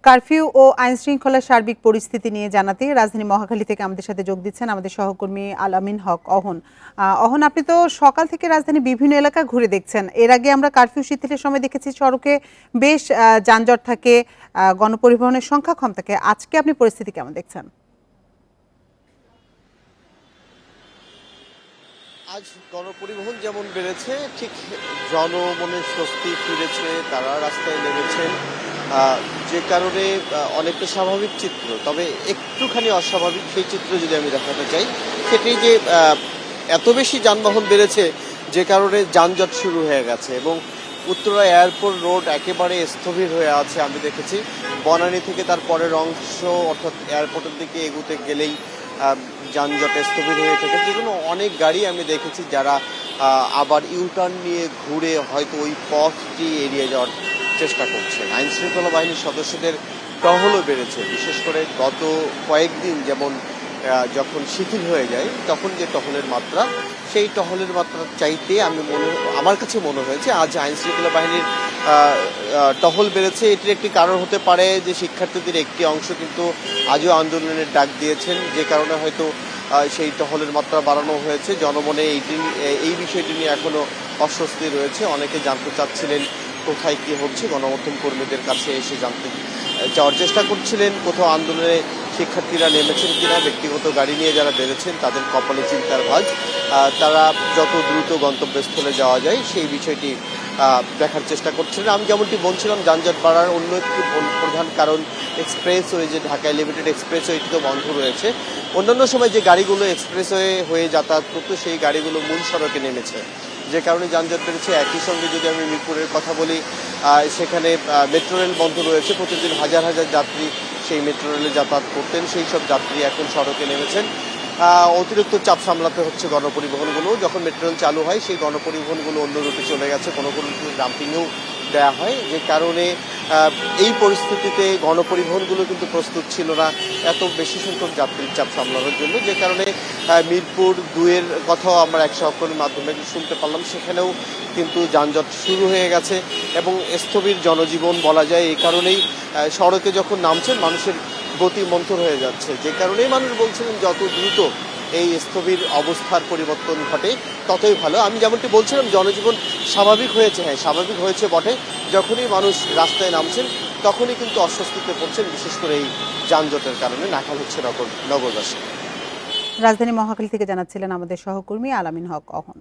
Curfew ও আইন শৃঙ্খলার সার্বিক পরিস্থিতি নিয়ে জানাতে রাজধানী মহাখালী থেকে আমাদের সাথে যোগ দিচ্ছেন আমাদের সহকর্মী আলামিন হক অহন। অহন, আপনি তো সকাল থেকে রাজধানী বিভিন্ন এলাকা ঘুরে দেখছেন। এর আগে আমরা কারফিউ শিথিলের সময় দেখেছি সড়কে বেশ যানজট থাকে, গণপরিবহনের সংখ্যা কম থাকে। আজকে আপনি পরিস্থিতি কেমন দেখছেন? আজ গণপরিবহন যেমন বেড়েছে, ঠিক জনমনে স্বস্তি ফিরেছে, তারা রাস্তায় নেমেছেন, যে কারণে অনেকটা স্বাভাবিক চিত্র। তবে একটুখানি অস্বাভাবিক সেই চিত্র যদি আমি দেখাতে চাই, সেটি যে এত বেশি যানবাহন বেড়েছে যে কারণে যানজট শুরু হয়ে গেছে এবং উত্তরা এয়ারপোর্ট রোড একেবারে স্থবির হয়ে আছে। আমি দেখেছি বনানী থেকে তার পরের অংশ অর্থাৎ এয়ারপোর্টের দিকে এগুতে গেলেই যানজটে স্থবির হয়ে থাকে। যেগুলো অনেক গাড়ি আমি দেখেছি যারা আবার ইউটার্ন নিয়ে ঘুরে হয়তো ওই পথটি এড়িয়ে যাওয়ার চেষ্টা করছে। আইন শৃঙ্খলা বাহিনীর সদস্যদের টহলও বেড়েছে, বিশেষ করে গত কয়েকদিন যেমন যখন শিথিল হয়ে যায় তখন যে টহলের মাত্রা, সেই টহলের মাত্রার চাইতে আমার কাছে মনে হয়েছে আজ আইন শৃঙ্খলা বাহিনীর টহল বেড়েছে। এটির একটি কারণ হতে পারে যে শিক্ষার্থীদের একটি অংশ কিন্তু আজও আন্দোলনের ডাক দিয়েছেন, যে কারণে হয়তো সেই টহলের মাত্রা বাড়ানো হয়েছে। জনমনে এই বিষয়টি নিয়ে এখনো অস্বস্তি রয়েছে। অনেকে জানতে চাচ্ছিলেন কোথায় কি হচ্ছে, গণমাধ্যম কর্মীদের কাছে এসে জানতে যাওয়ার চেষ্টা করছিলেন কোথাও আন্দোলনে শিক্ষার্থীরা নেমেছেন কিনা। ব্যক্তিগত গাড়ি নিয়ে যারা বেড়েছেন তাদের কপালে চিন্তার ভাঁজ, তারা যত দ্রুত গন্তব্যস্থলে যাওয়া যায় সেই বিষয়টি দেখার চেষ্টা করছিলেন। আমি যেমনটি বলছিলাম, যানজট বাড়ার অন্য একটি প্রধান কারণ এক্সপ্রেসওয়ে, যে ঢাকায় লিমিটেড এক্সপ্রেসওয়েটি তো বন্ধ রয়েছে। অন্যান্য সময় যে গাড়িগুলো এক্সপ্রেসওয়ে হয়ে যাতায়াত করতো সেই গাড়িগুলো মূল সড়কে নেমেছে, যে কারণে যানজট বেড়েছে। একই সঙ্গে যদি আমি মিরপুরের কথা বলি, সেখানে মেট্রো রেল বন্ধ রয়েছে। প্রতিদিন হাজার হাজার যাত্রী সেই মেট্রো রেলে যাতায়াত করতেন, সেই সব যাত্রী এখন সড়কে নেমেছেন। অতিরিক্ত চাপ সামলাতে হচ্ছে গণপরিবহনগুলো। যখন মেট্রো রেল চালু হয় সেই গণপরিবহনগুলো অন্য রুটে চলে গেছে, কোনো কোনো ডাম্পিংয়েও দেওয়া হয়, যে কারণে এই পরিস্থিতিতে গণপরিবহনগুলো কিন্তু প্রস্তুত ছিল না এত বেশি সংখ্যক যাত্রীর চাপ সামলানোর জন্য, যে কারণে মিরপুর 2-এর কথাও আমরা এক সহকর্মীর মাধ্যমে শুনতে পারলাম, সেখানেও কিন্তু যানজট শুরু হয়ে গেছে এবং স্থবির জনজীবন বলা যায়। এই কারণেই সড়কে যখন নামছেন মানুষের গতি মন্থর হয়ে যাচ্ছে, যে কারণেই মানুষ বলছিলেন যত দ্রুত এই স্থবির অবস্থার পরিবর্তন ঘটে ততই ভালো। আমি যেমনটি বলছিলাম, জনজীবন স্বাভাবিক হয়েছে, হ্যাঁ স্বাভাবিক হয়েছে বটে। যখনই মানুষ রাস্তায় নামছেন তখনই কিন্তু অস্বস্তিতে পড়ছেন, বিশেষ করে এই যানজটের কারণে নাকাল হচ্ছে নগরবাসী। রাজধানী মহাখালী থেকে জানাচ্ছিলেন আমাদের সহকর্মী আলামিন হক অহন।